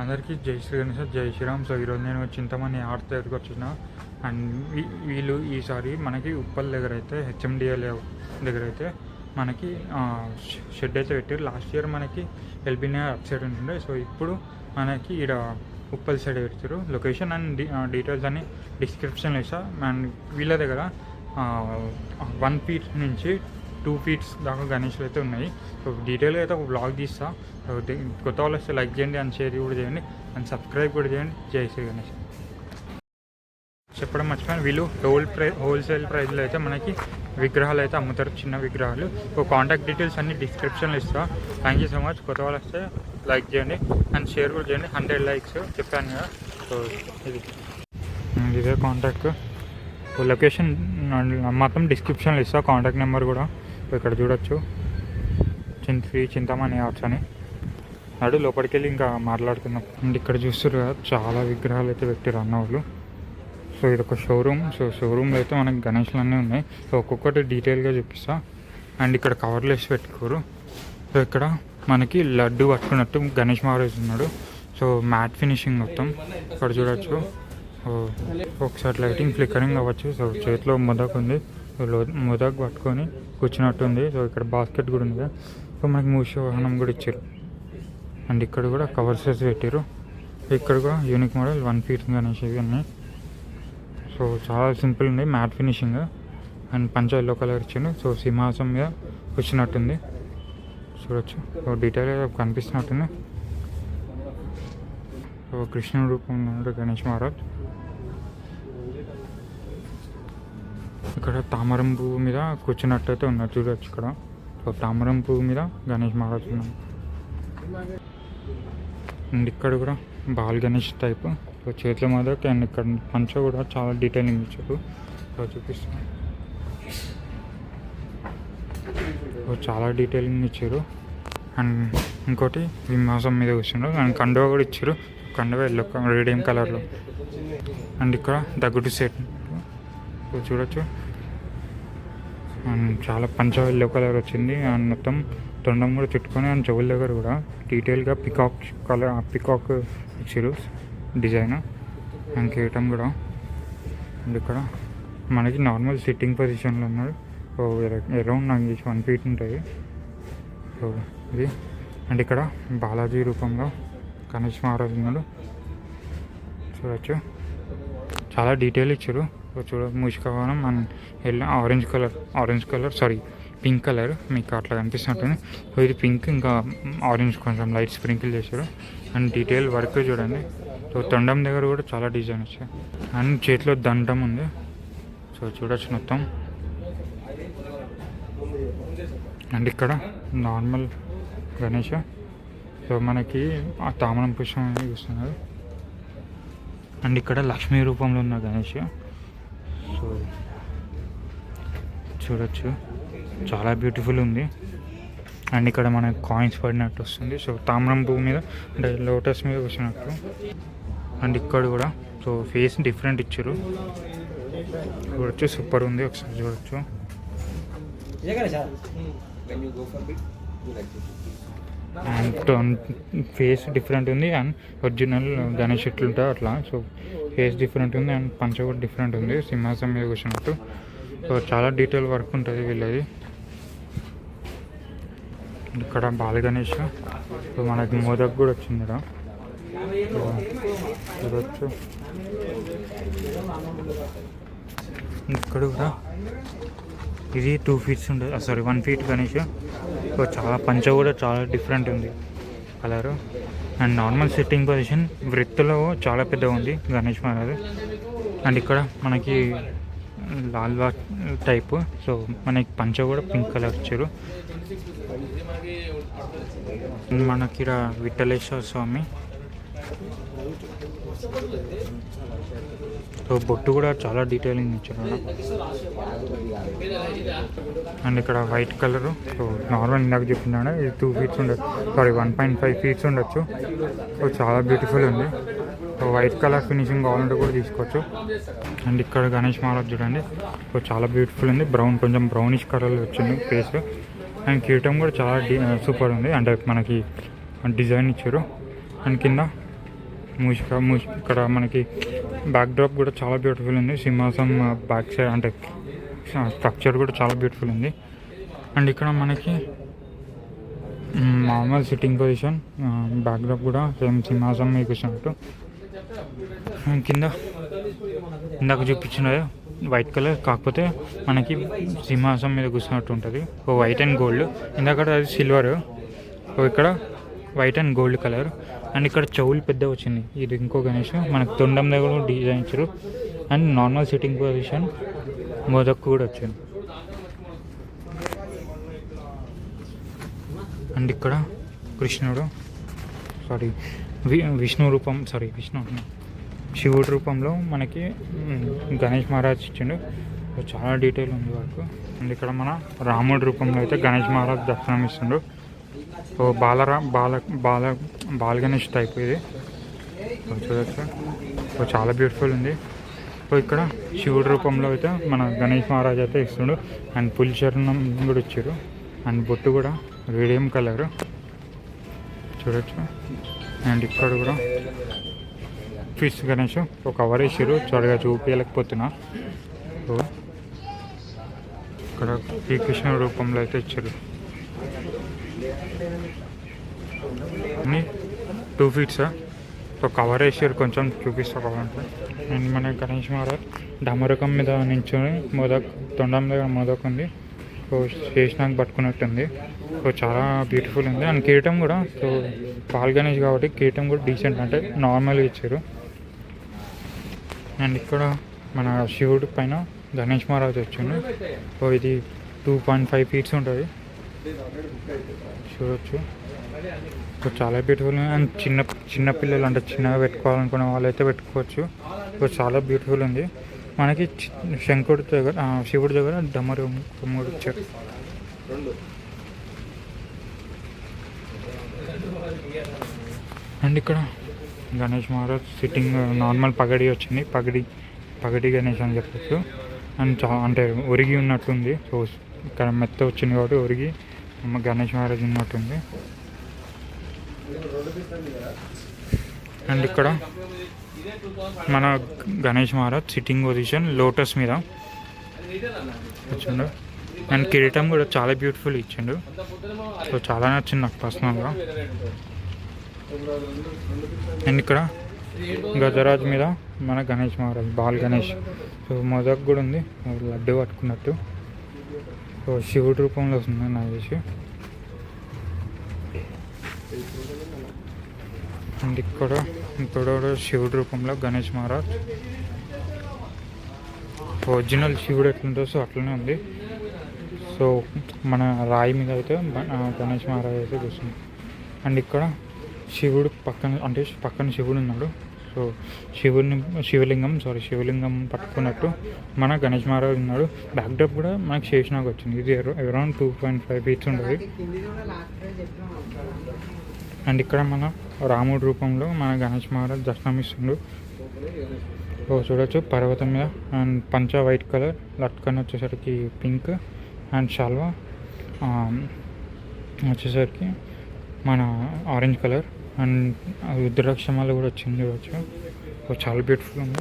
అందరికీ జై శ్రీ గణేష్, జై శ్రీరామ్. సో ఈరోజు నేను చింతమణి ఆర్ట్స్ దగ్గరికి వచ్చిన. అండ్ వీళ్ళు ఈసారి మనకి ఉప్పల్ దగ్గర అయితే హెచ్ఎండిఎల్ దగ్గర అయితే మనకి షెడ్ అయితే పెట్టారు. లాస్ట్ ఇయర్ మనకి ఎల్బీనే అప్ సైడ్ ఉంటుండే. సో ఇప్పుడు మనకి ఇక్కడ ఉప్పల్ సైడ్ పెడతారు. లొకేషన్ అండ్ డీటెయిల్స్ అన్ని డిస్క్రిప్షన్లో ఇస్తా. అండ్ వీళ్ళ దగ్గర 1 feet నుంచి 2 feet దాకా గణేష్లు అయితే ఉన్నాయి. సో డీటెయిల్గా అయితే ఒక బ్లాగ్ తీస్తా. కొత్త వాళ్ళు వస్తే లైక్ చేయండి అండ్ షేర్ కూడా చేయండి అండ్ సబ్స్క్రైబ్ కూడా చేయండి. జై శ్రీ గణేష్. చెప్పడం మర్చిపోయాను, వీళ్ళు హోల్సేల్ ప్రైస్లో అయితే మనకి విగ్రహాలు అయితే అమ్ముతారు, చిన్న విగ్రహాలు. సో కాంటాక్ట్ డీటెయిల్స్ అన్ని డిస్క్రిప్షన్లో ఇస్తా. Thank you so much. కొత్త వాళ్ళు వస్తే లైక్ చేయండి అండ్ షేర్ కూడా చేయండి. 100 likes చెప్పాను కదా. సో ఇదే కాంటాక్ట్ లొకేషన్ మొత్తం డిస్క్రిప్షన్లో ఇస్తా. కాంటాక్ట్ నెంబర్ కూడా ఇక్కడ చూడొచ్చు, చింతమణి ఆర్ట్స్ అని. అడు లోపలికి వెళ్ళి ఇంకా మాట్లాడుకుందాం. అండ్ ఇక్కడ చూస్తారు కదా, చాలా విగ్రహాలు అయితే పెట్టారు అన్నవాళ్ళు. సో ఇది ఒక షోరూమ్. సో షోరూమ్లో అయితే మనకి గణేష్లు అన్నీ ఉన్నాయి. సో ఒక్కొక్కటి డీటెయిల్గా చూపిస్తా. అండ్ ఇక్కడ కవర్లు వేసి పెట్టుకోరు. సో ఇక్కడ మనకి లడ్డు పట్టుకున్నట్టు గణేష్ మహారాజ్ ఉన్నాడు. సో మ్యాట్ ఫినిషింగ్ మొత్తం ఇక్కడ చూడొచ్చు. ఒకసారి లైటింగ్ ఫ్లిక్కరింగ్ అవ్వచ్చు. సో చేతిలో మొదక్ ఉంది, మొదక్ పట్టుకొని కూర్చున్నట్టు ఉంది. సో ఇక్కడ బాస్కెట్ కూడా ఉంది. సో మనకి మూష వాహనం కూడా ఇచ్చారు. అండ్ ఇక్కడ కూడా కవర్స్ వేసి పెట్టారు. ఇక్కడ కూడా యూనిక్ మోడల్ 1 feet గణేష్ ఇవి అన్నీ. సో చాలా సింపుల్ ఉంది, మ్యాట్ ఫినిషింగ్. అండ్ పంచ ఎల్లో కలర్ ఇచ్చిండు. సో సింహాసం మీద కూర్చున్నట్టుంది, చూడొచ్చు. సో డీటెయిల్గా కనిపిస్తున్నట్టుంది. సో కృష్ణుడు రూపంలో ఉన్నాడు గణేష్ మహారాజ్. ఇక్కడ తామరం పువ్వు మీద కూర్చున్నట్టయితే ఉన్నారు, చూడొచ్చు ఇక్కడ. సో తామరం పువ్వు మీద గణేష్ మహారాజ్ ఉన్నాడు. అండ్ ఇక్కడ కూడా బాల్ గణేష్ టైప్. సో చేతుల మొదటి అండ్ ఇక్కడ పంచ కూడా చాలా డీటెయిలింగ్ ఇచ్చారు. సో చూపిస్తాను. సో చాలా డీటెయిలింగ్ ఇచ్చారు. అండ్ ఇంకోటి సింహాసం మీద కూర్చున్నారు. అండ్ కండువా కూడా ఇచ్చారు. కండువా ఎల్లో రేడియం కలర్లో. అండ్ ఇక్కడ దగ్గుడు సెట్ చూడొచ్చు. అండ్ చాలా పంచ ఎల్లో కలర్ వచ్చింది. అండ్ మొత్తం తొండం కూడా చుట్టుకొని అండ్ చెవుల దగ్గర కూడా డీటెయిల్గా పికాక్ ఇచ్చారు డిజైన్. అండ్ కిరీటం కూడా. అండ్ ఇక్కడ మనకి నార్మల్ సిట్టింగ్ పొజిషన్లో ఉన్నాడు. సో అరౌండ్ నాకు 1 feet ఉంటాయి. సో ఇది. అండ్ ఇక్కడ బాలాజీ రూపంలో గణేష్ మహారాజ్ ఉన్నాడు, చూడొచ్చు. చాలా డీటెయిల్ ఇచ్చారు. సో చూడ మూషికవాహనం and orange colour pink colour మీకు అట్లా కనిపిస్తున్నట్టుంది. సో ఇది పింక్ ఇంకా ఆరెంజ్ కొంచెం లైట్ స్ప్రింకిల్ చేశారు. అండ్ డీటెయిల్ వర్క్ చూడండి. సో తొండం దగ్గర కూడా చాలా డిజైన్ వచ్చాయి. అండ్ చేతిలో దండం ఉంది. సో చూడొచ్చు మొత్తం. అండ్ ఇక్కడ నార్మల్ గణేష్. సో మనకి ఆ తామరం పుష్పం అనేది చూస్తున్నారు. అండ్ ఇక్కడ లక్ష్మీ రూపంలో ఉన్న గణేష్. సో చూడొచ్చు, చాలా బ్యూటిఫుల్ ఉంది. అండ్ ఇక్కడ మనకి కాయిన్స్ పడినట్టు వస్తుంది. సో తామరం పువ్వు మీద అంటే లోటస్ మీద కూర్చున్నట్టు. అండ్ ఇక్కడ కూడా సో ఫేస్ డిఫరెంట్ ఇచ్చారు, చూడొచ్చు. సూపర్ ఉంది, ఒకసారి చూడొచ్చు. అండ్ ఫేస్ డిఫరెంట్ ఉంది. అండ్ ఒరిజినల్ గణేష్ ఎట్లుంటాయి అట్లా. సో ఫేస్ డిఫరెంట్ ఉంది అండ్ పంచ కూడా డిఫరెంట్ ఉంది, సింహాసం మీద కూర్చున్నట్టు. సో చాలా డీటెయిల్ వర్క్ ఉంటుంది వీళ్ళది. ఇక్కడ బాల గణేష్. సో మనకి మోదక్ కూడా వచ్చింది ఇక్కడ, చూడవచ్చు. ఇక్కడ కూడా ఇది 2 feet ఉంటుంది, 1 feet గణేష్. సో చాలా పంచ కూడా చాలా డిఫరెంట్ ఉంది colour. And normal sitting position వృత్తిలో చాలా పెద్దగా ఉంది గణేష్ మహారాజ్. అండ్ ఇక్కడ మనకి లాల్వా టైపు. సో మనకి పంచ కూడా పింక్ కలర్ ఇచ్చారు. మనకి ఇక్కడ విఠలేశ్వర స్వామి. సో బొట్టు కూడా చాలా డీటెయిలింగ్ ఇచ్చారు. అండ్ ఇక్కడ వైట్ కలరు. సో నార్మల్ ఇందాక చెప్తున్నాను, ఇది 2 feet ఉండొచ్చు, 1.5 feet ఉండొచ్చు. సో చాలా బ్యూటిఫుల్ ఉంది. సో వైట్ కలర్ ఫినిషింగ్ కావాలంటే కూడా తీసుకోవచ్చు. అండ్ ఇక్కడ గణేష్ మహారాజ్ చూడండి. సో చాలా బ్యూటిఫుల్ ఉంది. కొంచెం బ్రౌనిష్ కలర్లో వచ్చింది ఫేస్. అండ్ కిరీటం కూడా చాలా సూపర్ ఉంది. అంటే మనకి డిజైన్ ఇచ్చారు. అండ్ కింద ఇక్కడ మనకి బ్యాక్ డ్రాప్ కూడా చాలా బ్యూటిఫుల్ ఉంది. సింహాసనం బ్యాక్ సైడ్ అంటే స్ట్రక్చర్ కూడా చాలా బ్యూటిఫుల్ ఉంది. అండ్ ఇక్కడ మనకి normal sitting position, back drop కూడా సేమ్ సింహాసనం మీకు కూర్చున్నట్టు. కింద ఇందాక చూపించినది వైట్ కలర్, కాకపోతే మనకి సింహాసనం మీద కూర్చున్నట్టు ఉంటుంది. ఓ వైట్ అండ్ గోల్డ్, ఇందాక అది సిల్వర్, ఇక్కడ white and gold colour. And ఇక్కడ చెవులు పెద్ద వచ్చింది. ఇది ఇంకో గణేష్ మనకు తొండం దగ్గర డిజైన్ ఇచ్చారు. And normal sitting position modak కూడా వచ్చింది. అండ్ ఇక్కడ కృష్ణుడు శివుడి రూపంలో మనకి గణేష్ మహారాజ్ ఇచ్చిండు. చాలా డీటెయిల్ ఉంది వరకు. అండ్ ఇక్కడ మన రాముడి రూపంలో అయితే గణేష్ మహారాజ్ దర్శనం ఇస్తుండు. సో బాల గణేష్ టైప్ ఇది చూడొచ్చు. సో చాలా బ్యూటిఫుల్ ఉంది. సో ఇక్కడ శివుడి రూపంలో అయితే మన గణేష్ మహారాజ్ అయితే ఇస్తుండు. అండ్ పులి చరణం కూడా ఇచ్చారు. అండ్ బొట్టు కూడా రేడియం కలర్ చూడొచ్చు. అండ్ ఇక్కడ కూడా ఫిష్ గణేష్ ఒక కవర్ వేసారు, త్వరగా చూపించలేకపోతున్నా. సో ఇక్కడ శ్రీకృష్ణ రూపంలో అయితే ఇచ్చారు. 2 feet సో కవర్ వేసారు, కొంచెం చూపిస్తా కావాలంటే. అండ్ మన గణేష్ మహారాజ్ డమరకం మీద నించుని తొండం దగ్గర మోదక్ ఉంది. సో శేషనాగ్ పట్టుకున్నట్టుంది. సో చాలా బ్యూటిఫుల్ ఉంది. అండ్ కిరీటం కూడా, సో పాల్ గణేష్ కాబట్టి కిరీటం కూడా డీసెంట్ అంటే నార్మల్గా ఇచ్చారు. అండ్ ఇక్కడ మన శివుడి పైన గణేష్ మహారాజ్ వచ్చిండు. సో ఇది 2.5 feet ఉంటుంది చూడొచ్చు. సో చాలా బ్యూటిఫుల్. అండ్ చిన్న పిల్లలు అంటే చిన్నగా పెట్టుకోవాలనుకునే వాళ్ళు అయితే పెట్టుకోవచ్చు. సో చాలా బ్యూటిఫుల్ ఉంది. మనకి శంకుడి దగ్గర శివుడి దగ్గర డమరు ఇచ్చారు. అండ్ ఇక్కడ గణేష్ మహారాజ్ సిట్టింగ్ నార్మల్ పగడి వచ్చింది. పగడి గణేష్ అని చెప్పచ్చు. అండ్ అంటే ఒరిగి ఉన్నట్టుంది. సో ఇక్కడ మెత్త వచ్చింది కాబట్టి ఒరిగి గణేష్ మహారాజ్ ఉన్నట్టుంది. అండ్ ఇక్కడ మన Ganesh Maharaj sitting position lotus మీద వచ్చిండు. అండ్ కిరీటం కూడా చాలా బ్యూటిఫుల్ ఇచ్చిండు. సో చాలా నచ్చింది నాకు పర్సనల్గా. అండ్ ఇక్కడ గజరాజ్ మీద మన గణేష్ మహారాజ్ బాల్ గణేష్. సో మొదక్ కూడా ఉంది, లడ్డు పట్టుకున్నట్టు. సో శివుడి రూపంలో వస్తుంది నాకు చేసి. అండ్ ఇక్కడ శివుడి రూపంలో గణేష్ మహారాజ్. ఒరిజినల్ శివుడు ఎట్లుంటుందో సో అట్లనే ఉంది. సో మన రాయి మీద అయితే గణేష్ మహారాజ్ అయితే కూర్చుంది. అండ్ ఇక్కడ శివుడు పక్కన శివుడు ఉన్నాడు. సో శివలింగం పట్టుకున్నట్టు మన గణేష్ మహారాజ్ ఉన్నాడు. బ్యాక్ డ్రాప్ కూడా మనకు శేషనాగ్ వచ్చింది. ఇది అరౌండ్ 2.5 feet ఉంటుంది. అండ్ ఇక్కడ మన రాముడి రూపంలో మన గణేష్ మహారాజ్ దర్శనం ఇస్తుండు. సో చూడొచ్చు పర్వతం మీద. అండ్ పంచ వైట్ కలర్, లట్కన్ వచ్చేసరికి పింక్, అండ్ షాల్వా వచ్చేసరికి మన ఆరెంజ్ కలర్. అండ్ రుద్రాక్షమాలు కూడా వచ్చింది చూడవచ్చు. సో చాలా బ్యూటిఫుల్ ఉంది.